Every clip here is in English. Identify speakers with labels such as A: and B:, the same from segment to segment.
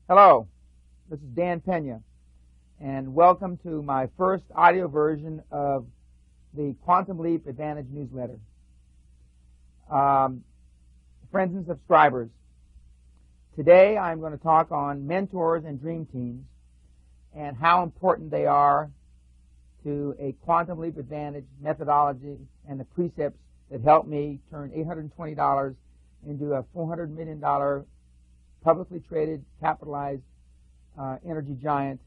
A: Hello, this is Dan Pena, and welcome to my first audio version of the Quantum Leap Advantage newsletter. Friends and subscribers, today I'm going to talk on mentors and dream teams and how important they are to a Quantum Leap Advantage methodology and the precepts that helped me turn $820 into a $400 million publicly traded, capitalized energy giant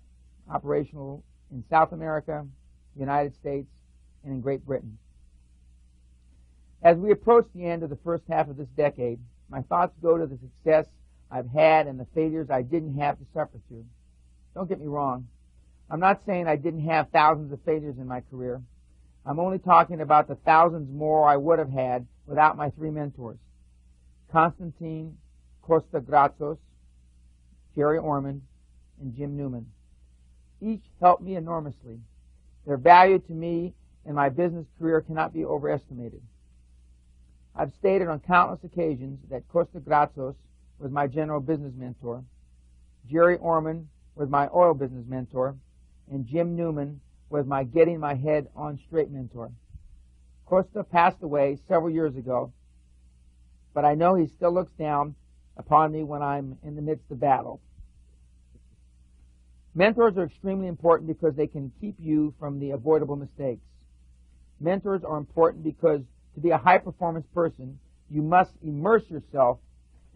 A: operational in South America, the United States, and in Great Britain. As we approach the end of the first half of this decade, my thoughts go to the success I've had and the failures I didn't have to suffer through. Don't get me wrong. I'm not saying I didn't have thousands of failures in my career. I'm only talking about the thousands more I would have had without my three mentors, Constantine Costa-Gratsos, Jerry Ormond, and Jim Newman. Each helped me enormously. Their value to me and my business career cannot be overestimated. I've stated on countless occasions that Costa-Gratsos was my general business mentor, Jerry Ormond was my oil business mentor, and Jim Newman was my getting my head on straight mentor. Costa passed away several years ago, but I know he still looks down upon me when I'm in the midst of battle. Mentors are extremely important because they can keep you from the avoidable mistakes. Mentors are important because to be a high-performance person, you must immerse yourself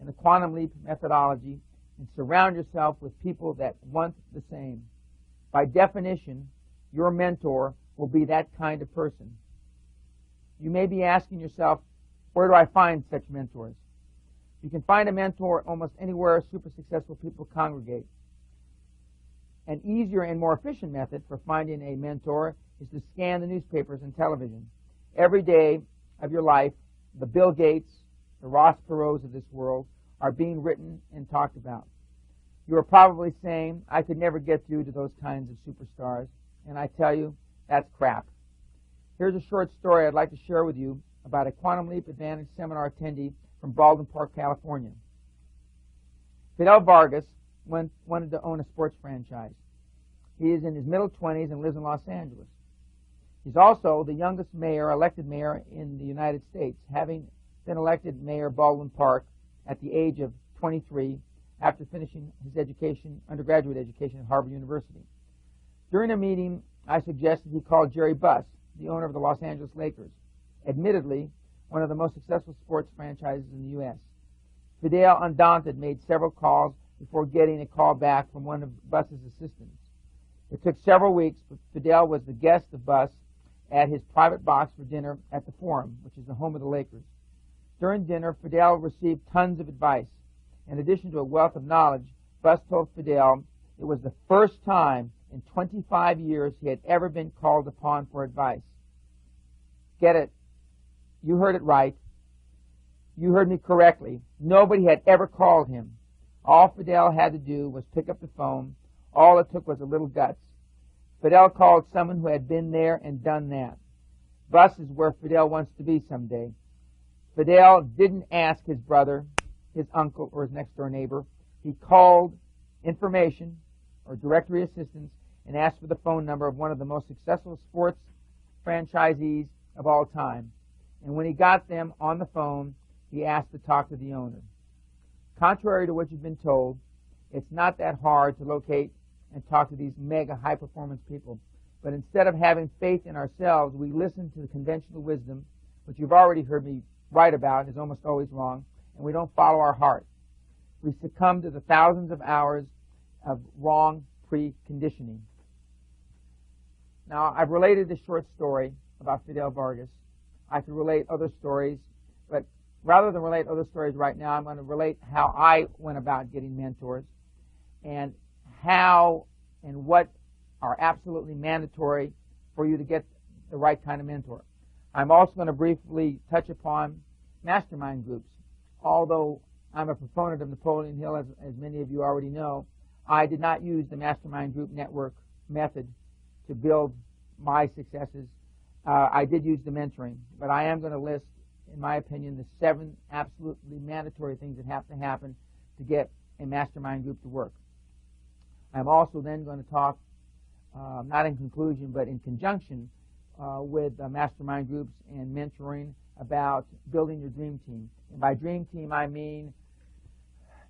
A: in the Quantum Leap methodology and surround yourself with people that want the same. By definition, your mentor will be that kind of person. You may be asking yourself, where do I find such mentors? You can find a mentor almost anywhere super successful people congregate. An easier and more efficient method for finding a mentor is to scan the newspapers and television. Every day of your life, the Bill Gates, the Roth of this world are being written and talked about. You are probably saying, I could never get through to those kinds of superstars, and I tell you, that's crap. Here's a short story I'd like to share with you about a Quantum Leap Advantage seminar attendee from Baldwin Park, California. Fidel Vargas wanted to own a sports franchise. He is in his middle 20s and lives in Los Angeles. He's also the youngest mayor, elected mayor in the United States, having been elected mayor of Baldwin Park at the age of 23 after finishing his education, undergraduate education at Harvard University. During a meeting, I suggested he call Jerry Buss, the owner of the Los Angeles Lakers, admittedly one of the most successful sports franchises in the U.S. Fidel, undaunted, made several calls before getting a call back from one of Buss's assistants. It took several weeks, but Fidel was the guest of Buss at his private box for dinner at the Forum, which is the home of the Lakers. During dinner, Fidel received tons of advice. In addition to a wealth of knowledge, Buss told Fidel it was the first time in 25 years he had ever been called upon for advice. Get it? You heard it right. You heard me correctly. Nobody had ever called him. All Fidel had to do was pick up the phone. All it took was a little guts. Fidel called someone who had been there and done that. Buss is where Fidel wants to be someday. Fidel didn't ask his brother, his uncle, or his next-door neighbor. He called information or directory assistance and asked for the phone number of one of the most successful sports franchisees of all time. And when he got them on the phone, he asked to talk to the owner. Contrary to what you've been told, it's not that hard to locate and talk to these mega high-performance people. But instead of having faith in ourselves, we listen to the conventional wisdom, which you've already heard me write about, is almost always wrong, and we don't follow our heart. We succumb to the thousands of hours of wrong preconditioning. Now, I've related this short story about Fidel Vargas. I could relate other stories, but rather than relate other stories right now, I'm going to relate how I went about getting mentors and how and what are absolutely mandatory for you to get the right kind of mentor. I'm also going to briefly touch upon mastermind groups. Although I'm a proponent of Napoleon Hill, as many of you already know, I did not use the mastermind group network method to build my successes. I did use the mentoring, but I am going to list, in my opinion, the 7 absolutely mandatory things that have to happen to get a mastermind group to work. I'm also then going to talk, not in conclusion, but in conjunction with mastermind groups and mentoring about building your dream team. And by dream team, I mean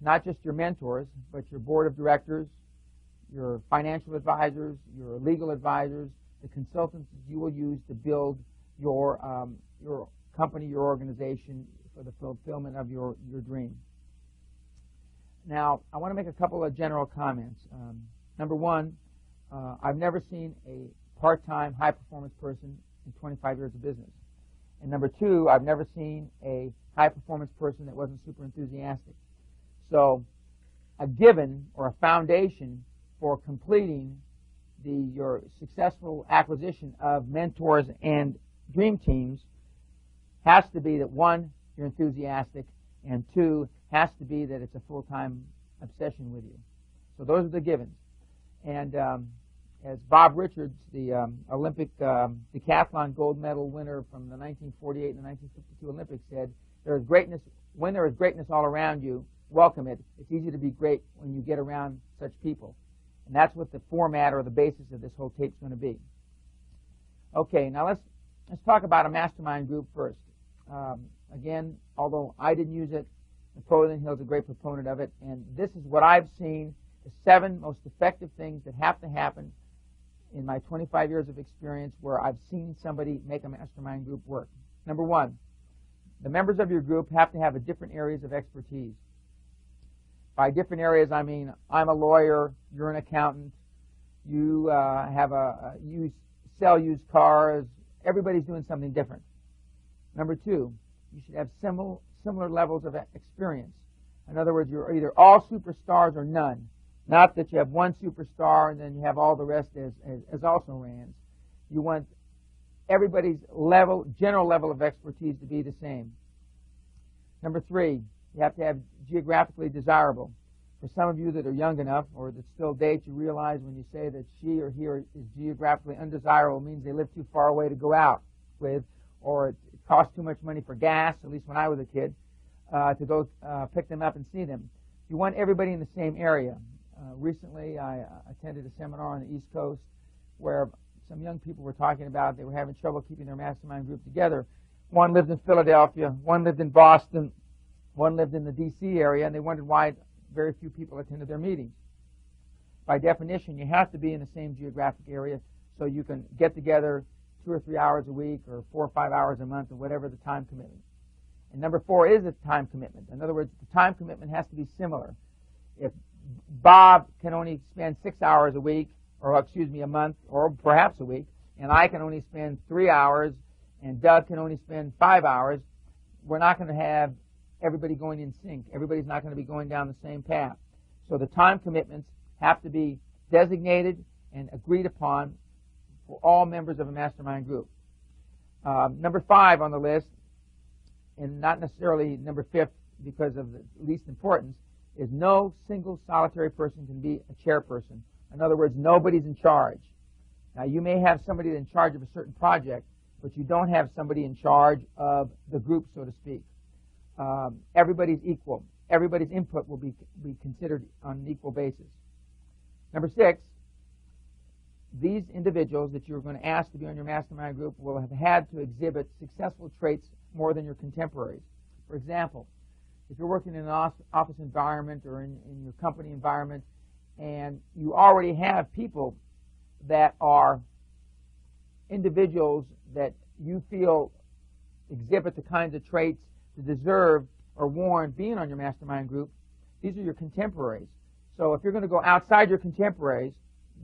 A: not just your mentors, but your board of directors, your financial advisors, your legal advisors, the consultants you will use to build your company, your organization for the fulfillment of your dream. Now, I want to make a couple of general comments. Number one, I've never seen a part-time, high-performance person in 25 years of business. And number two, I've never seen a high-performance person that wasn't super enthusiastic. So a given or a foundation for completing your successful acquisition of mentors and dream teams has to be that, one, you're enthusiastic, and two, has to be that it's a full-time obsession with you. So those are the givens. And as Bob Richards, the Olympic decathlon gold medal winner from the 1948 and the 1952 Olympics, said, when there is greatness all around you, welcome it. It's easy to be great when you get around such people. And that's what the format or the basis of this whole tape is going to be. Okay, now let's talk about a mastermind group first. Again, although I didn't use it, Napoleon Hill is a great proponent of it, and this is what I've seen, the 7 most effective things that have to happen in my 25 years of experience where I've seen somebody make a mastermind group work. Number 1, the members of your group have to have different areas of expertise. By different areas, I mean I'm a lawyer, you're an accountant, you you sell used cars, everybody's doing something different. Number 2, you should have similar levels of experience. In other words, you're either all superstars or none. Not that you have one superstar and then you have all the rest as also rans. You want everybody's general level of expertise to be the same. Number 3, you have to have geographically desirable. For some of you that are young enough or that still date, you realize when you say that she or he is geographically undesirable, it means they live too far away to go out with, or it costs too much money for gas, at least when I was a kid, to go pick them up and see them. You want everybody in the same area. Recently, I attended a seminar on the East Coast where some young people were talking about they were having trouble keeping their mastermind group together. One lived in Philadelphia, one lived in Boston, one lived in the D.C. area, and they wondered why very few people attended their meetings. By definition, you have to be in the same geographic area so you can get together 2 or 3 hours a week or 4 or 5 hours a month or whatever the time commitment. And number 4 is a time commitment. In other words, the time commitment has to be similar. If Bob can only spend 6 hours a week, or excuse me, a month, or perhaps a week, and I can only spend 3 hours, and Doug can only spend 5 hours, we're not going to have everybody going in sync. Everybody's not going to be going down the same path. So the time commitments have to be designated and agreed upon for all members of a mastermind group. Number 5 on the list, and not necessarily number 5th because of the least importance, is no single solitary person can be a chairperson. In other words, nobody's in charge. Now, you may have somebody in charge of a certain project, but you don't have somebody in charge of the group, so to speak. Everybody's equal. Everybody's input will be considered on an equal basis. Number 6, these individuals that you're going to ask to be on your mastermind group will have had to exhibit successful traits more than your contemporaries. For example, if you're working in an office environment or in your company environment and you already have people that are individuals that you feel exhibit the kinds of traits to deserve or warrant being on your mastermind group, these are your contemporaries. So if you're going to go outside your contemporaries,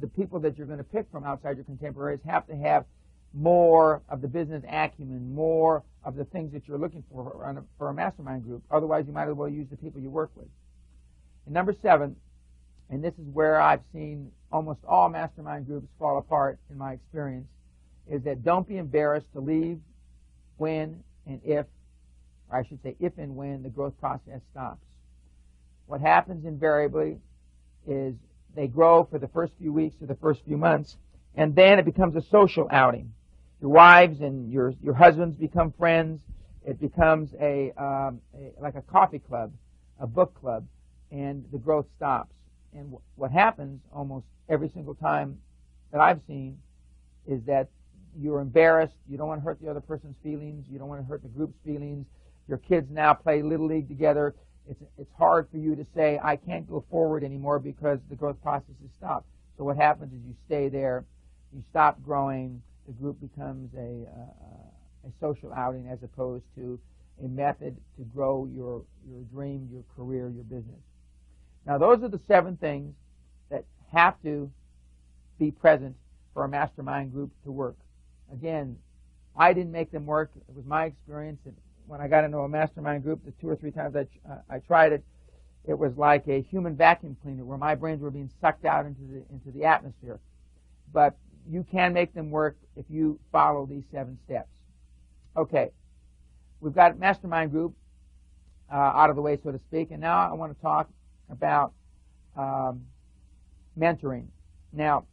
A: the people that you're going to pick from outside your contemporaries have to have more of the business acumen, more of the things that you're looking for a mastermind group. Otherwise, you might as well use the people you work with. And number 7, and this is where I've seen almost all mastermind groups fall apart in my experience, is that don't be embarrassed to leave when and if, or I should say if and when, the growth process stops. What happens invariably is they grow for the first few weeks or the first few months, and then it becomes a social outing. Your wives and your husbands become friends. It becomes like a coffee club, a book club, and the growth stops. And what happens almost every single time that I've seen is that you're embarrassed. You don't want to hurt the other person's feelings. You don't want to hurt the group's feelings. Your kids now play Little League together. It's hard for you to say, I can't go forward anymore because the growth process is stopped. So what happens is you stay there. You stop growing. The group becomes a social outing as opposed to a method to grow your dream, your career, your business. Now, those are the 7 things that have to be present for a mastermind group to work. Again, I didn't make them work. It was my experience that when I got into a mastermind group, the 2 or 3 times I tried it, it was like a human vacuum cleaner where my brains were being sucked out into the atmosphere. But you can make them work if you follow these 7 steps. Okay, we've got mastermind group out of the way, so to speak, and now I want to talk about mentoring. Now,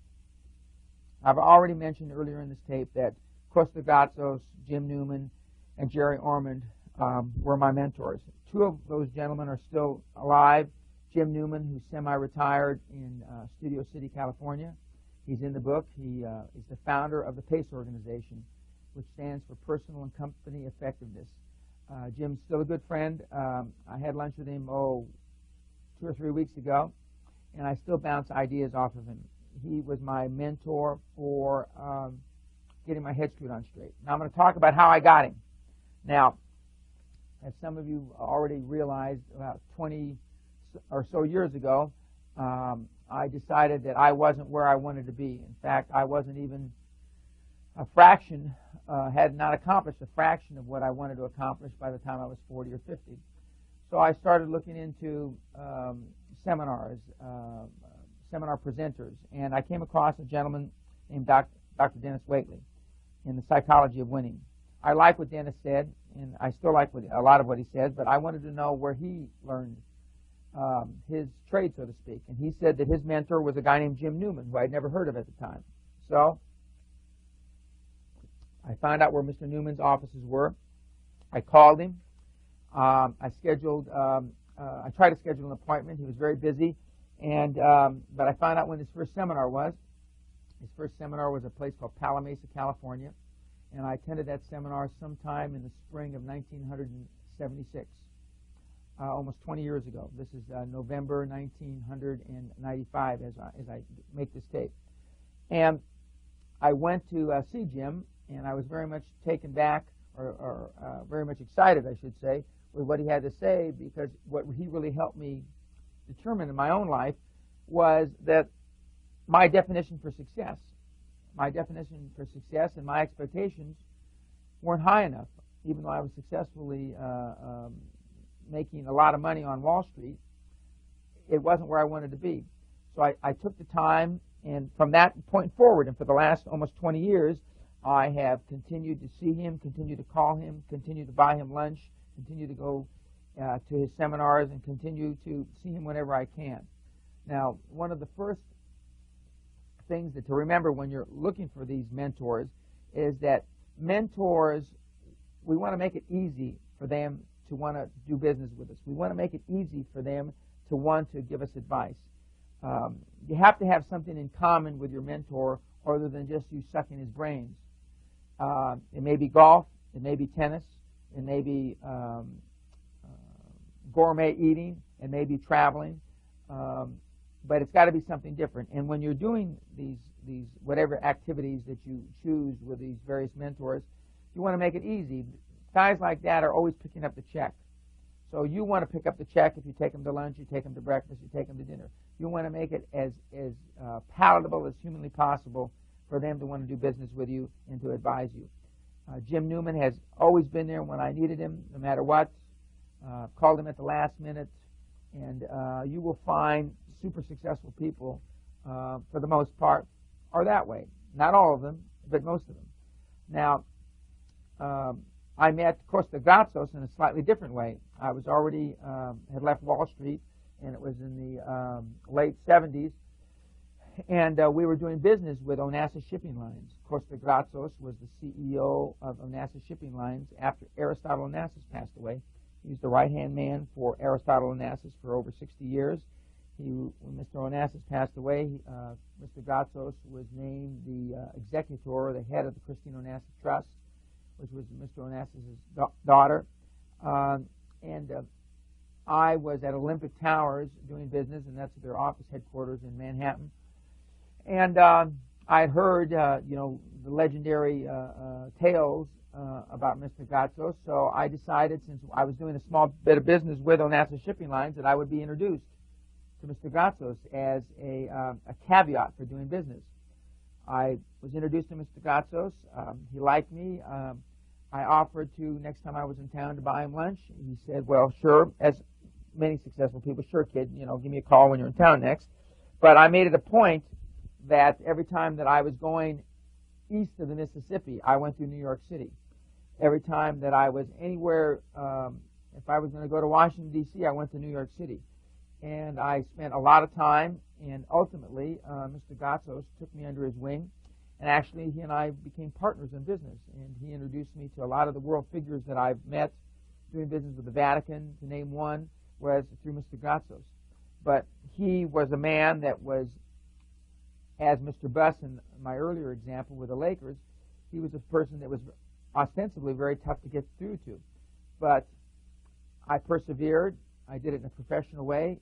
A: I've already mentioned earlier in this tape that Costa Gatzos, Jim Newman, and Jerry Ormond were my mentors. 2 of those gentlemen are still alive. Jim Newman, who's semi-retired in Studio City, California. He's in the book. He is the founder of the PACE organization, which stands for Personal and Company Effectiveness. Jim's still a good friend. I had lunch with him, 2 or 3 weeks ago, and I still bounce ideas off of him. He was my mentor for getting my head screwed on straight. Now I'm going to talk about how I got him. Now, as some of you already realized, about 20 or so years ago, I decided that I wasn't where I wanted to be. In fact, I wasn't even a fraction, had not accomplished a fraction of what I wanted to accomplish by the time I was 40 or 50. So I started looking into seminars, seminar presenters, and I came across a gentleman named Dr. Dennis Waitley in The Psychology of Winning. I like what Dennis said, and I still like a lot of what he says, but I wanted to know where he learned his trade, so to speak. And he said that his mentor was a guy named Jim Newman, who I'd never heard of at the time. So I found out where Mr. Newman's offices were. I called him. I tried to schedule an appointment. He was very busy, but I found out when his first seminar was. His first seminar was a place called Palo Mesa, California, and I attended that seminar sometime in the spring of 1976, almost 20 years ago. This is November 1995 as I make this tape. And I went to see Jim, and I was very much taken back, or very much excited, I should say, with what he had to say, because what he really helped me determine in my own life was that my definition for success and my expectations weren't high enough. Even though I was successfully making a lot of money on Wall Street, it wasn't where I wanted to be. So I took the time, and from that point forward, and for the last almost 20 years, I have continued to see him, continue to call him, continue to buy him lunch, continue to go to his seminars, and continue to see him whenever I can. Now, one of the first things to remember when you're looking for these mentors is that mentors, we want to make it easy for them to want to do business with us. We want to make it easy for them to want to give us advice. You have to have something in common with your mentor other than just you sucking his brains. It may be golf, it may be tennis, it may be gourmet eating, it may be traveling, but it's got to be something different. And when you're doing these whatever activities that you choose with these various mentors, you want to make it easy. Guys like that are always picking up the check. So you want to pick up the check if you take them to lunch, you take them to breakfast, you take them to dinner. You want to make it as palatable as humanly possible for them to want to do business with you and to advise you. Jim Newman has always been there when I needed him, no matter what. Called him at the last minute, and you will find super successful people, for the most part, are that way. Not all of them, but most of them. Now, I met Costa Gatzos in a slightly different way. I was already had left Wall Street, and it was in the late 70s, and we were doing business with Onassis Shipping Lines. Costa Gatzos was the CEO of Onassis Shipping Lines after Aristotle Onassis passed away. He was the right-hand man for Aristotle Onassis for over 60 years, when Mr. Onassis passed away, Mr. Gatzos was named the executor, the head of the Christine Onassis Trust, which was Mr. Onassis' daughter. And I was at Olympic Towers doing business, and that's their office headquarters in Manhattan. And I had heard, the legendary tales about Mr. Gatzos, so I decided, since I was doing a small bit of business with Onassis Shipping Lines, that I would be introduced to Mr. Gatzos as a caveat for doing business. I was introduced to Mr. Gatzos. He liked me. I offered to, next time I was in town, to buy him lunch. He said, well, sure, as many successful people, sure, kid, give me a call when you're in town next. But I made it a point that every time that I was going east of the Mississippi, I went through New York City. Every time that I was anywhere, if I was going to go to Washington, D.C., I went to New York City. And I spent a lot of time, and ultimately, Mr. Gatzos took me under his wing. And actually, he and I became partners in business. And he introduced me to a lot of the world figures that I've met doing business with the Vatican, to name one, was through Mr. Gatzos. But he was a man that was, as Mr. Buss in my earlier example with the Lakers, he was a person that was ostensibly very tough to get through to. But I persevered. I did it in a professional way.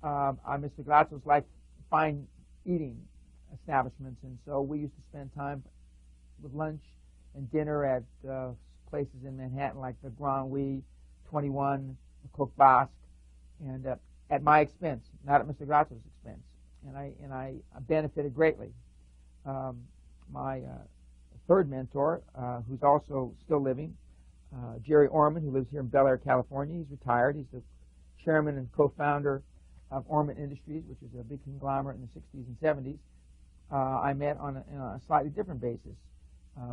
A: Mr. Gatzos liked fine eating establishments, and so we used to spend time with lunch and dinner at places in Manhattan like the Grand Wee, 21, the Coq Basque, and at my expense, not at Mr. Gatzos' expense. And I benefited greatly. My third mentor, who's also still living, Jerry Orman, who lives here in Bel Air, California. He's retired. He's the chairman and co-founder of Orman Industries, which is a big conglomerate in the 60s and 70s. I met on a slightly different basis.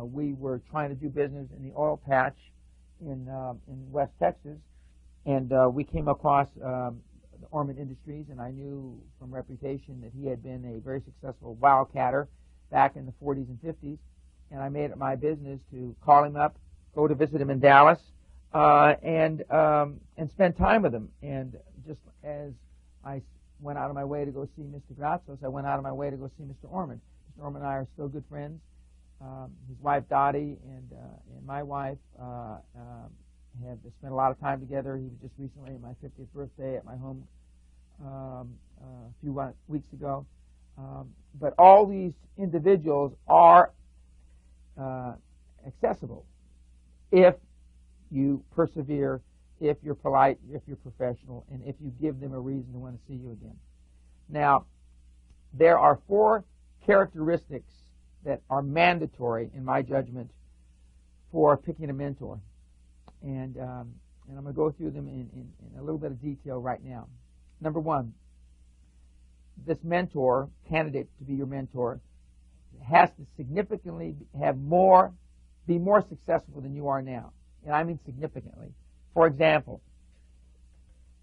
A: We were trying to do business in the oil patch in West Texas, and we came across the Orman Industries, and I knew from reputation that he had been a very successful wildcatter back in the 40s and 50s, and I made it my business to call him up, go to visit him in Dallas, and spend time with him. And just as I went out of my way to go see Mr. Gatzos, I went out of my way to go see Mr. Orman. Mr. Orman and I are still good friends. His wife Dottie and my wife have spent a lot of time together. He was just recently at my 50th birthday at my home a few weeks ago. But all these individuals are accessible if you persevere, if you're polite, if you're professional, and if you give them a reason to want to see you again. Now, there are 4 characteristics that are mandatory, in my judgment, for picking a mentor. And I'm going to go through them in a little bit of detail right now. Number 1, this mentor, candidate to be your mentor, has to significantly be more successful than you are now. And I mean significantly. For example,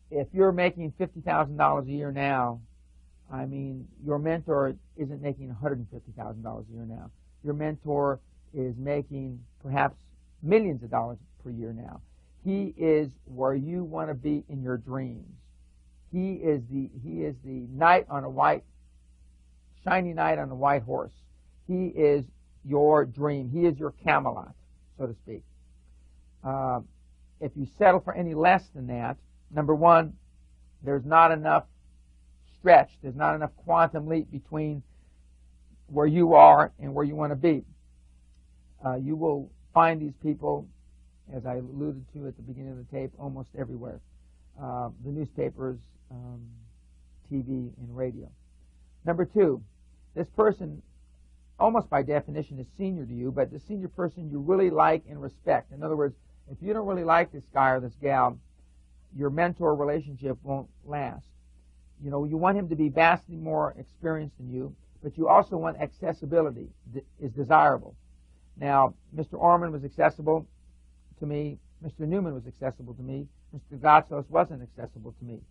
A: if you're making $50,000 a year now, I mean, your mentor isn't making $150,000 a year now. Your mentor is making perhaps millions of dollars per year now. He is where you want to be in your dreams. He is the knight on a white, shiny knight on a white horse. He is your dream. He is your Camelot, so to speak. If you settle for any less than that, number 1, there's not enough stretch. There's not enough quantum leap between where you are and where you want to be. You will find these people, as I alluded to at the beginning of the tape, almost everywhere. The newspapers, TV, and radio. Number 2, this person, almost by definition, is senior to you, but the senior person you really like and respect. In other words, if you don't really like this guy or this gal, your mentor relationship won't last. You know, you want him to be vastly more experienced than you, but you also want accessibility is desirable. Now, Mr. Orman was accessible to me. Mr. Newman was accessible to me. Mr. Gatzos wasn't accessible to me.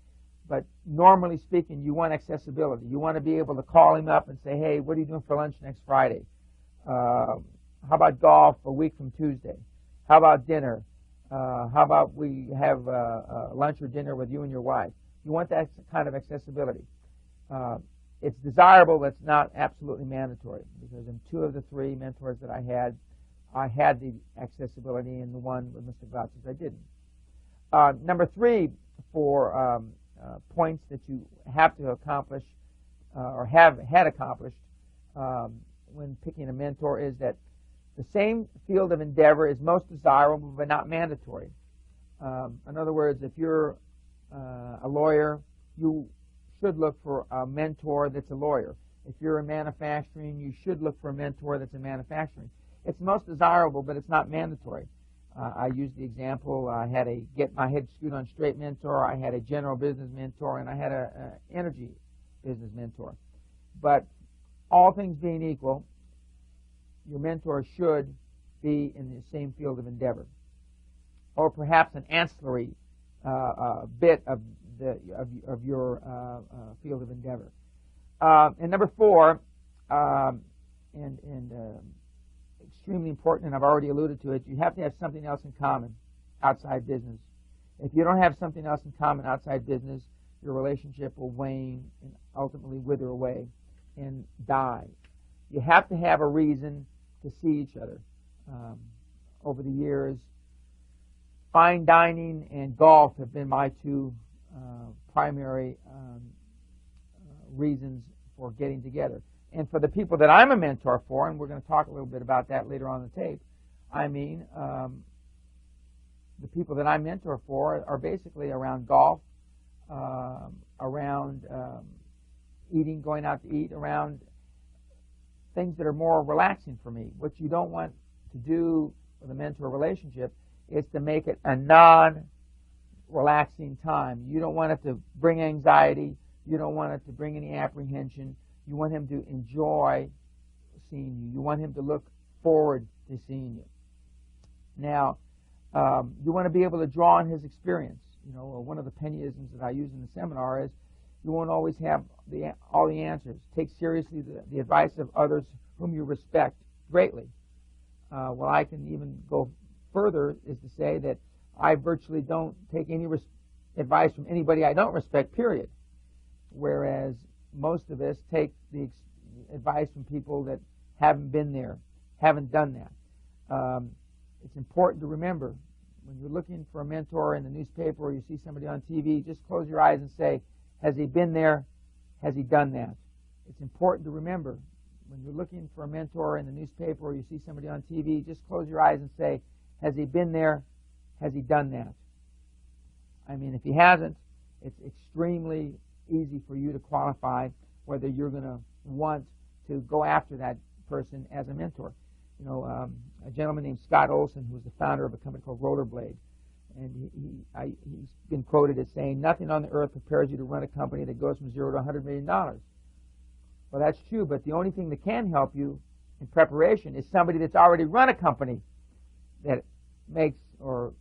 A: But normally speaking, you want accessibility. You want to be able to call him up and say, hey, what are you doing for lunch next Friday? How about golf a week from Tuesday? How about dinner? How about we have lunch or dinner with you and your wife? You want that kind of accessibility. It's desirable, but it's not absolutely mandatory, because in 2 of the 3 mentors that I had the accessibility, and the one with Mr. Glatz I didn't. Number 3 for points that you have to accomplish or had accomplished when picking a mentor is that the same field of endeavor is most desirable but not mandatory. In other words, if you're a lawyer, you should look for a mentor that's a lawyer. If you're in manufacturing, you should look for a mentor that's in manufacturing. It's most desirable, but it's not mandatory. I used the example, I had a get my head screwed on straight mentor, I had a general business mentor, and I had an energy business mentor. But all things being equal, your mentor should be in the same field of endeavor, or perhaps an ancillary bit of your field of endeavor. And number 4, extremely important, and I've already alluded to it, you have to have something else in common outside business. If you don't have something else in common outside business, your relationship will wane and ultimately wither away and die. You have to have a reason to see each other. Over the years, fine dining and golf have been my 2 primary reasons for getting together. And for the people that I'm a mentor for, and we're going to talk a little bit about that later on the tape, I mean, the people that I mentor for are basically around golf, around eating, going out to eat, around things that are more relaxing for me. What you don't want to do with a mentor relationship is to make it a non-relaxing time. You don't want it to bring anxiety. You don't want it to bring any apprehension. You want him to enjoy seeing you. You want him to look forward to seeing you. Now, you want to be able to draw on his experience. You know, one of the Pena-isms that I use in the seminar is you won't always have all the answers. Take seriously the advice of others whom you respect greatly. Well, I can even go further, is to say that I virtually don't take any advice from anybody I don't respect, period. Whereas most of us take the advice from people that haven't been there, haven't done that. It's important to remember, when you're looking for a mentor in the newspaper or you see somebody on TV, just close your eyes and say, has he been there? Has he done that? It's important to remember, when you're looking for a mentor in the newspaper or you see somebody on TV, just close your eyes and say, has he been there? Has he done that? I mean, if he hasn't, it's extremely easy for you to qualify whether you're going to want to go after that person as a mentor. You know, a gentleman named Scott Olson, who was the founder of a company called Rollerblade, and he's been quoted as saying, nothing on the earth prepares you to run a company that goes from 0 to $100 million. Well, that's true, but the only thing that can help you in preparation is somebody that's already run a company that makes or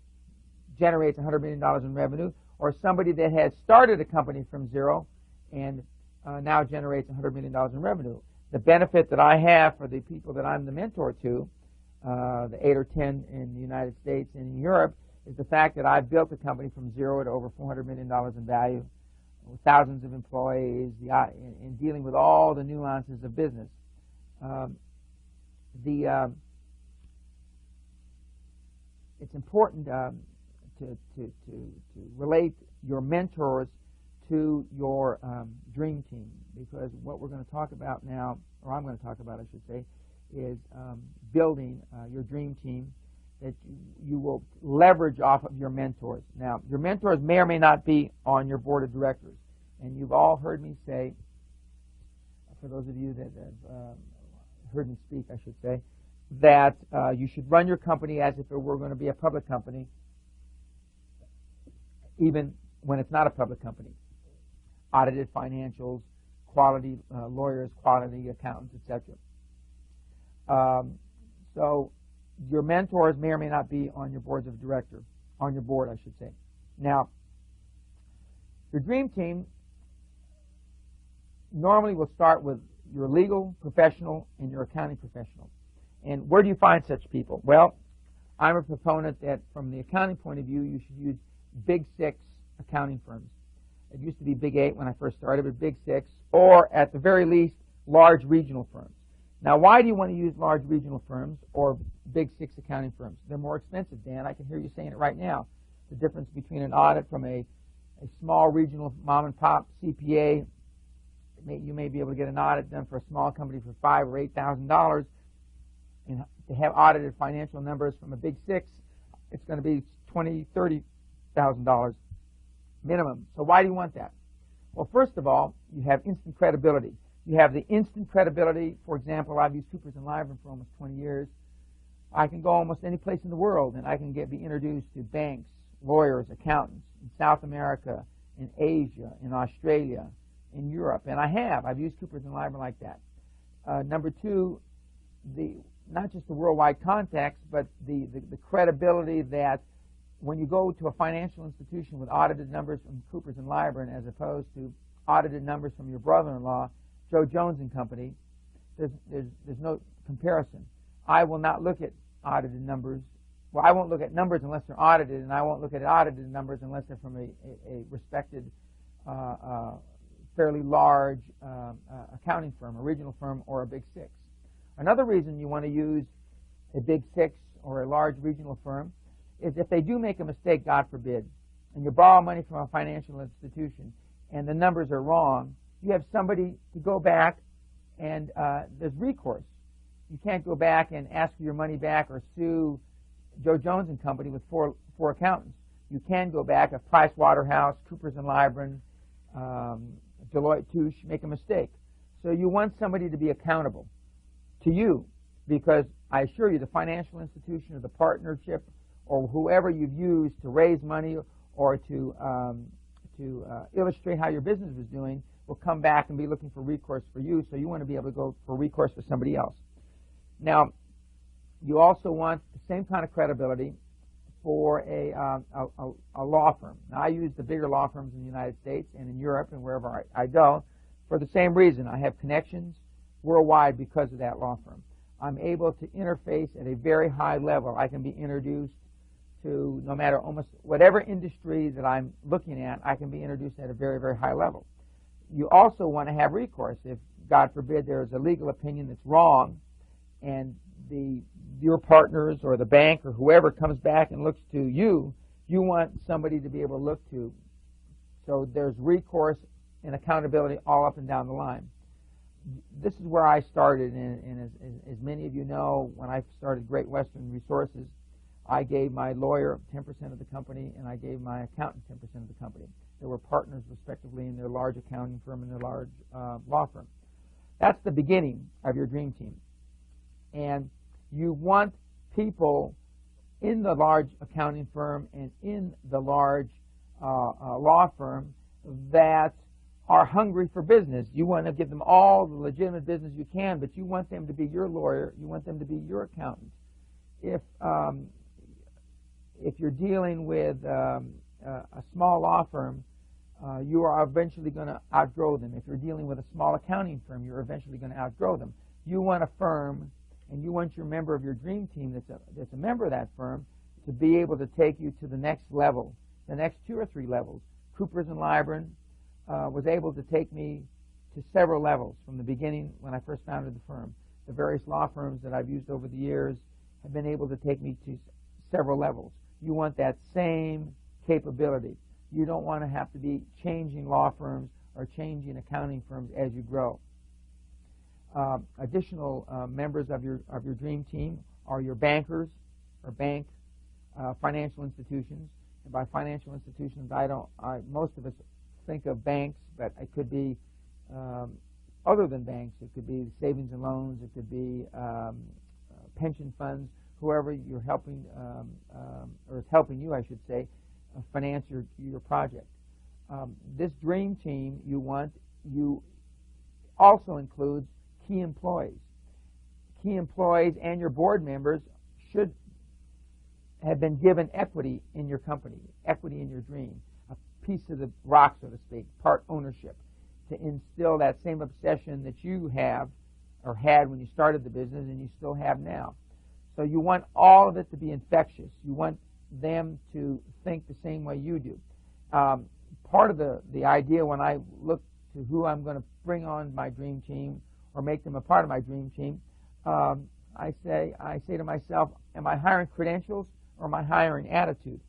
A: generates $100 million in revenue, or somebody that has started a company from 0 and now generates $100 million in revenue. The benefit that I have for the people that I'm the mentor to, the 8 or 10 in the United States and in Europe, is the fact that I've built a company from 0 to over $400 million in value, with thousands of employees, in dealing with all the nuances of business. It's important to relate your mentors to your dream team, because what we're going to talk about now, or I'm going to talk about, I should say, is building your dream team that you will leverage off of your mentors. Now, your mentors may or may not be on your board of directors, and you've all heard me say, for those of you that have heard me speak, I should say, that you should run your company as if it were going to be a public company, even when it's not a public company. Audited financials, quality lawyers, quality accountants, etc. So your mentors may or may not be on your boards of directors, on your board, I should say. Now, your dream team normally will start with your legal professional and your accounting professional. And where do you find such people? Well, I'm a proponent that from the accounting point of view, you should use big 6 accounting firms. It used to be Big 8 when I first started, but Big 6, or at the very least, large regional firms. Now, why do you want to use large regional firms or Big 6 accounting firms? They're more expensive, Dan. I can hear you saying it right now. The difference between an audit from a small regional mom-and-pop CPA, you may be able to get an audit done for a small company for $5,000 or $8,000, and to have audited financial numbers from a Big 6, it's going to be $20,000, $30,000 minimum. So why do you want that? Well, first of all, you have instant credibility. You have the instant credibility. For example, I've used Coopers & Lybrand for almost 20 years. I can go almost any place in the world, and I can be introduced to banks, lawyers, accountants in South America, in Asia, in Australia, in Europe. And I've used Coopers & Lybrand like that. Number two, not just the worldwide contacts, but the credibility that when you go to a financial institution with audited numbers from Coopers & Lybrand as opposed to audited numbers from your brother-in-law, Joe Jones and Company, there's no comparison. I will not look at audited numbers. Well, I won't look at numbers unless they're audited, and I won't look at audited numbers unless they're from a respected, fairly large accounting firm, a regional firm, or a Big 6. Another reason you want to use a Big 6 or a large regional firm is if they do make a mistake, God forbid, and you borrow money from a financial institution and the numbers are wrong, you have somebody to go back and there's recourse. You can't go back and ask for your money back or sue Joe Jones and Company with four accountants. You can go back if Price Waterhouse, Coopers & Lybrand, Deloitte Touche make a mistake. So you want somebody to be accountable to you, because I assure you the financial institution or the partnership or whoever you've used to raise money or to illustrate how your business is doing will come back and be looking for recourse for you, so you want to be able to go for recourse for somebody else. Now, you also want the same kind of credibility for a law firm. Now, I use the bigger law firms in the United States and in Europe and wherever I go for the same reason. I have connections worldwide because of that law firm. I'm able to interface at a very high level. I can be introduced to no matter almost whatever industry that I'm looking at, I can be introduced at a very, very high level. You also want to have recourse. If, God forbid, there is a legal opinion that's wrong and your partners or the bank or whoever comes back and looks to you, you want somebody to be able to look to. So there's recourse and accountability all up and down the line. This is where I started, and as many of you know, when I started Great Western Resources, I gave my lawyer 10% of the company, and I gave my accountant 10% of the company. They were partners, respectively, in their large accounting firm and their large law firm. That's the beginning of your dream team. And you want people in the large accounting firm and in the large law firm that are hungry for business. You want to give them all the legitimate business you can, but you want them to be your lawyer. You want them to be your accountant. If you're dealing with a small law firm, you are eventually going to outgrow them. If you're dealing with a small accounting firm, you're eventually going to outgrow them. You want a firm, and you want your member of your dream team that's a member of that firm to be able to take you to the next level, the next 2 or 3 levels. Coopers & Lybrand was able to take me to several levels from the beginning when I first founded the firm. The various law firms that I've used over the years have been able to take me to several levels. You want that same capability. You don't want to have to be changing law firms or changing accounting firms as you grow. Additional members of your dream team are your bankers or financial institutions. And by financial institutions, most of us think of banks, but it could be other than banks. It could be savings and loans. It could be pension funds. Whoever you're helping or is helping you, I should say, finance your project. This dream team you also includes key employees. Key employees and your board members should have been given equity in your company, equity in your dream, a piece of the rock, so to speak, part ownership, to instill that same obsession that you have or had when you started the business and you still have now. So you want all of it to be infectious. You want them to think the same way you do. part of the idea when I look to who I'm going to bring on my dream team or make them a part of my dream team, I say to myself, am I hiring credentials or am I hiring attitude?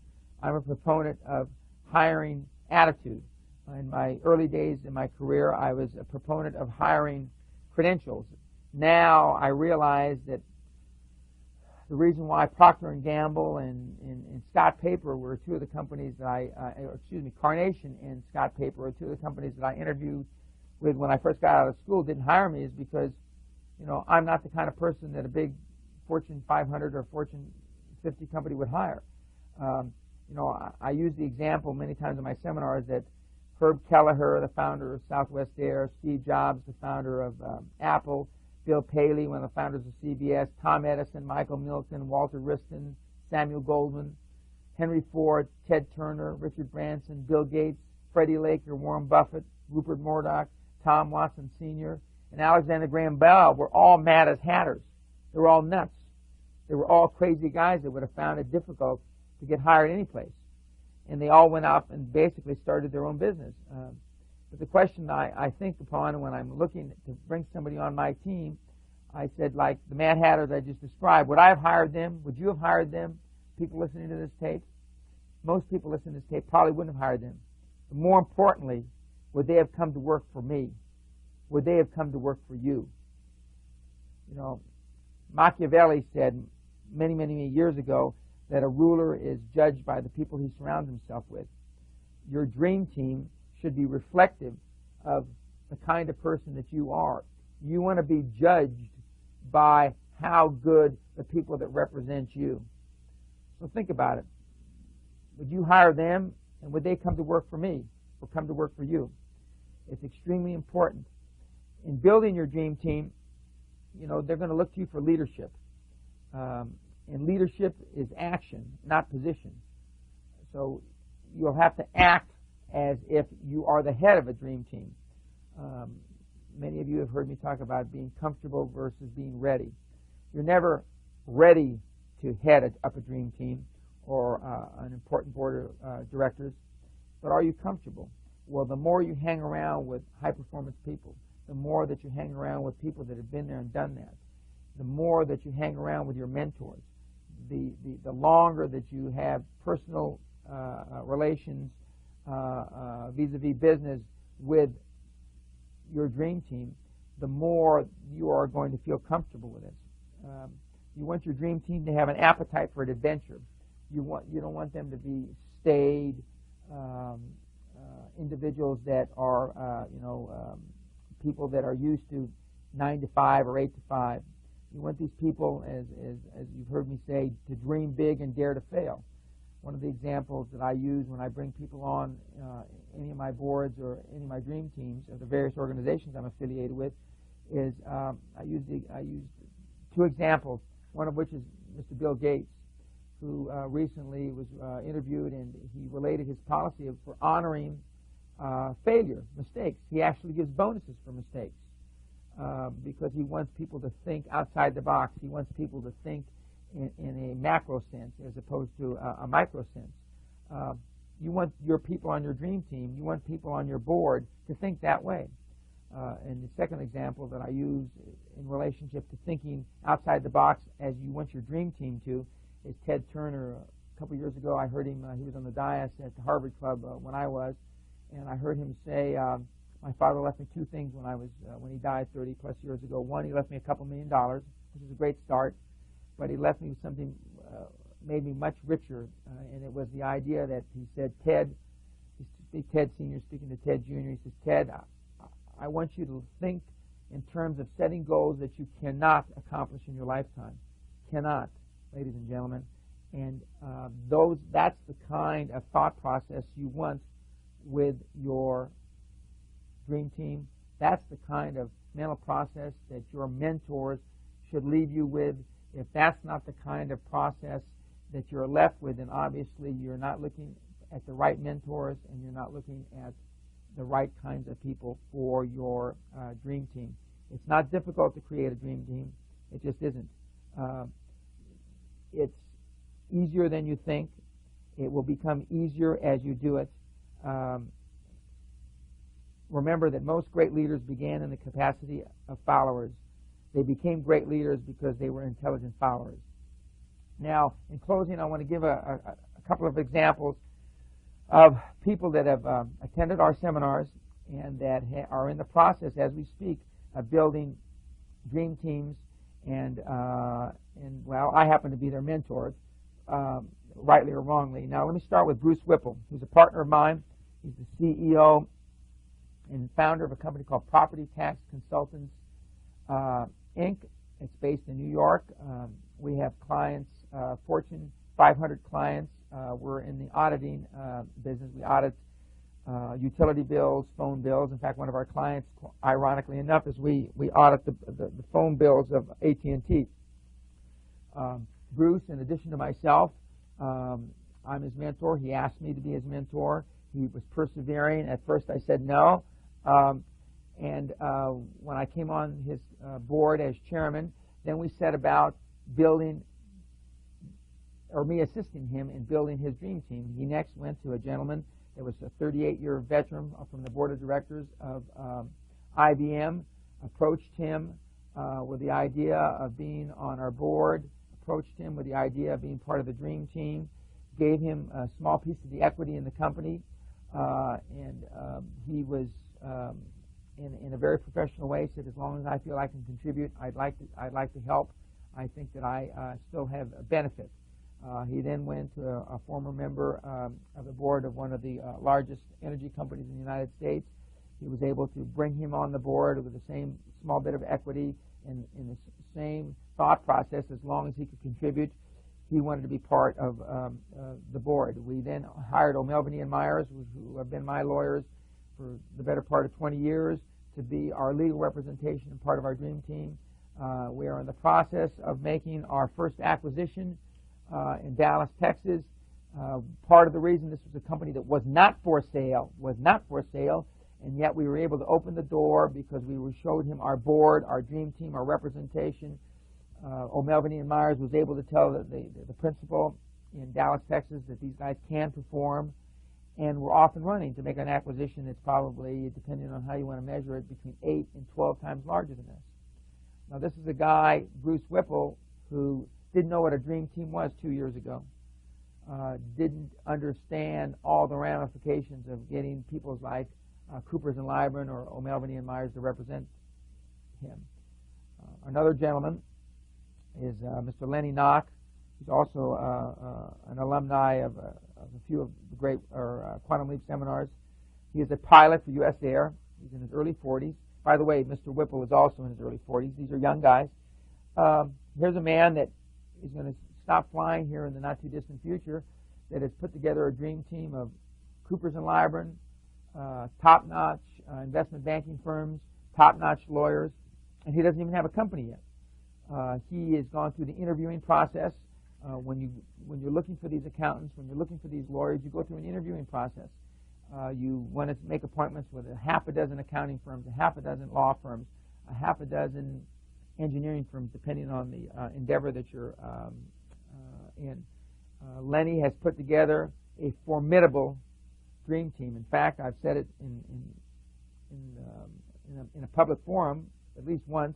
A: I'm a proponent of hiring attitude. In my early days in my career, I was a proponent of hiring credentials. Now I realize that the reason why Procter & Gamble and Scott Paper were two of the companies that Carnation and Scott Paper were two of the companies that I interviewed with when I first got out of school, didn't hire me, is because, you know, I'm not the kind of person that a big Fortune 500 or Fortune 50 company would hire. You know, I use the example many times in my seminars that Herb Kelleher, the founder of Southwest Air, Steve Jobs, the founder of Apple, Bill Paley, one of the founders of CBS, Tom Edison, Michael Milken, Walter Wriston, Samuel Goldman, Henry Ford, Ted Turner, Richard Branson, Bill Gates, Freddie Laker, Warren Buffett, Rupert Murdoch, Tom Watson Sr., and Alexander Graham Bell were all mad as hatters. They were all nuts. They were all crazy guys that would have found it difficult to get hired any place. And they all went up and basically started their own business. But the question I think upon when I'm looking to bring somebody on my team, I said, like the Mad Hatters I just described, would I have hired them? Would you have hired them? People listening to this tape? Most people listening to this tape probably wouldn't have hired them. But more importantly, would they have come to work for me? Would they have come to work for you? You know, Machiavelli said many, many years ago that a ruler is judged by the people he surrounds himself with. Your dream team should be reflective of the kind of person that you are. You want to be judged by how good the people that represent you. So think about it. Would you hire them, and would they come to work for me or come to work for you? It's extremely important. In building your dream team, you know, they're going to look to you for leadership. And leadership is action, not position. So you'll have to act as if you are the head of a dream team. Many of you have heard me talk about being comfortable versus being ready. You're never ready to head up a dream team or an important board of directors, but are you comfortable? Well, the more you hang around with high-performance people, the more that you hang around with people that have been there and done that, the more that you hang around with your mentors, the longer that you have personal relations vis-a-vis business with your dream team, the more you are going to feel comfortable with it. You want your dream team to have an appetite for an adventure. You don't want them to be staid individuals that are people that are used to 9 to 5 or 8 to 5. You want these people, as you've heard me say, to dream big and dare to fail. One of the examples that I use when I bring people on any of my boards or any of my dream teams of the various organizations I'm affiliated with is I use two examples, one of which is Mr. Bill Gates, who recently was interviewed, and he related his policy for honoring failure, mistakes. He actually gives bonuses for mistakes because he wants people to think outside the box. He wants people to think in a macro sense as opposed to a micro sense. You want your people on your dream team, you want people on your board to think that way. And the second example that I use in relationship to thinking outside the box as you want your dream team to is Ted Turner. A couple years ago I heard him, he was on the dais at the Harvard Club when I was, and I heard him say, my father left me two things when he died 30 plus years ago. One, he left me a couple $1 million, which is a great start, but he left me something made me much richer, and it was the idea that he said, Ted Sr. speaking to Ted Jr., he says, Ted, I want you to think in terms of setting goals that you cannot accomplish in your lifetime. Cannot, ladies and gentlemen. And that's the kind of thought process you want with your dream team. That's the kind of mental process that your mentors should leave you with. If that's not the kind of process that you're left with, then obviously you're not looking at the right mentors and you're not looking at the right kinds of people for your dream team. It's not difficult to create a dream team. It just isn't. It's easier than you think. It will become easier as you do it. remember that most great leaders began in the capacity of followers. They became great leaders because they were intelligent followers. Now, in closing, I want to give a couple of examples of people that have attended our seminars and that are in the process, as we speak, of building dream teams. And well, I happen to be their mentor, rightly or wrongly. Now, let me start with Bruce Whipple, who's a partner of mine. He's the CEO and founder of a company called Property Tax Consultants, Inc. It's based in New York. We have clients, Fortune 500 clients. We're in the auditing business. We audit utility bills, phone bills. In fact, one of our clients, ironically enough, is we audit the phone bills of AT&T. Bruce, in addition to myself, I'm his mentor. He asked me to be his mentor. He was persevering. At first I said no. And when I came on his board as chairman, then we set about building, or me assisting him in building his dream team. He next went to a gentleman that was a 38-year veteran from the board of directors of IBM, approached him with the idea of being on our board, approached him with the idea of being part of the dream team, gave him a small piece of the equity in the company, and he was, in a very professional way, said, as long as I feel I can contribute, I'd like to help. I think that I still have a benefit. He then went to a former member of the board of one of the largest energy companies in the United States. He was able to bring him on the board with the same small bit of equity and in the same thought process. As long as he could contribute, he wanted to be part of the board. We then hired O'Melveny and Myers, who have been my lawyers for the better part of 20 years, to be our legal representation and part of our dream team. We are in the process of making our first acquisition in Dallas, Texas. Part of the reason this was a company that was not for sale, and yet we were able to open the door because we showed him our board, our dream team, our representation. O'Melveny and Myers was able to tell the principal in Dallas, Texas, that these guys can perform, and we're off and running to make an acquisition that's probably, depending on how you want to measure it, between 8 and 12 times larger than this. Now, this is a guy, Bruce Whipple, who didn't know what a dream team was 2 years ago, didn't understand all the ramifications of getting people like Coopers and Lybrand or O'Melveny and Myers to represent him. Another gentleman is Mr. Lenny Knock. He's also an alumni of a few of the great Quantum Leap seminars. He is a pilot for U.S. Air. He's in his early 40s. By the way, Mr. Whipple is also in his early 40s. These are young guys. Here's a man that is going to stop flying here in the not-too-distant future, that has put together a dream team of Coopers and Lybrand, top-notch investment banking firms, top-notch lawyers, and he doesn't even have a company yet. He has gone through the interviewing process. When you're looking for these accountants, when you're looking for these lawyers, you go through an interviewing process. You want to make appointments with a half a dozen accounting firms, a half a dozen law firms, a half a dozen engineering firms, depending on the endeavor that you're in. Lenny has put together a formidable dream team. In fact, I've said it in a public forum at least once.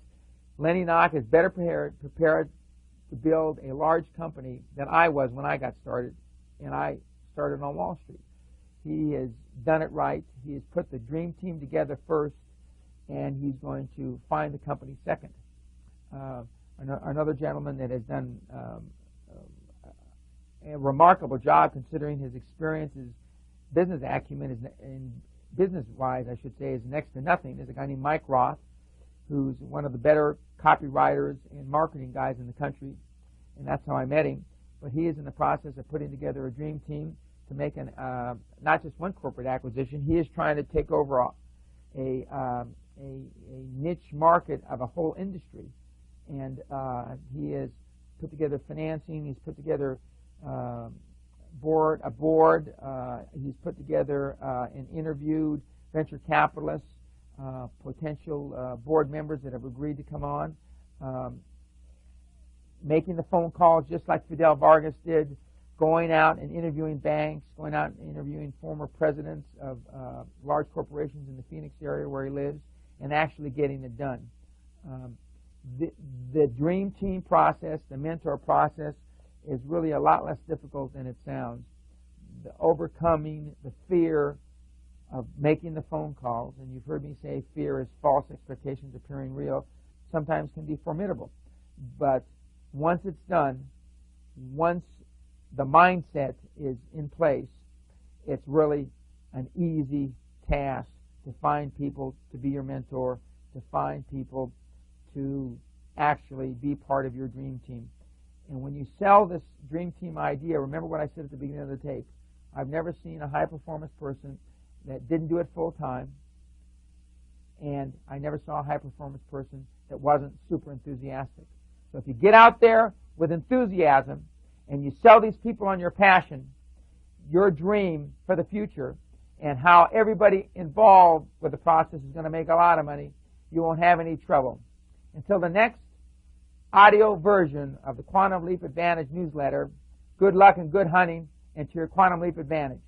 A: Lenny Knock is better prepared to build a large company than I was when I got started, and I started on Wall Street. He has done it right. He has put the dream team together first, and he's going to find the company second. Another gentleman that has done a remarkable job, considering his experience, his business acumen, and business-wise, I should say, is next to nothing, is a guy named Mike Roth, who's one of the better copywriters and marketing guys in the country, and that's how I met him. But he is in the process of putting together a dream team to make not just one corporate acquisition. He is trying to take over a niche market of a whole industry, and he has put together financing. He's put together a board. He's put together and interviewed venture capitalists, potential board members that have agreed to come on, making the phone calls just like Fidel Vargas did, going out and interviewing banks, going out and interviewing former presidents of large corporations in the Phoenix area where he lives, and actually getting it done. The dream team process, the mentor process, is really a lot less difficult than it sounds. The overcoming the fear of making the phone calls, and you've heard me say fear is false expectations appearing real, sometimes can be formidable. But once it's done, once the mindset is in place, it's really an easy task to find people to be your mentor, to find people to actually be part of your dream team. And when you sell this dream team idea, remember what I said at the beginning of the tape. I've never seen a high-performance person that didn't do it full-time, and I never saw a high-performance person that wasn't super enthusiastic. So if you get out there with enthusiasm and you sell these people on your passion, your dream for the future, and how everybody involved with the process is going to make a lot of money, you won't have any trouble. Until the next audio version of the Quantum Leap Advantage newsletter, good luck and good hunting into your Quantum Leap Advantage.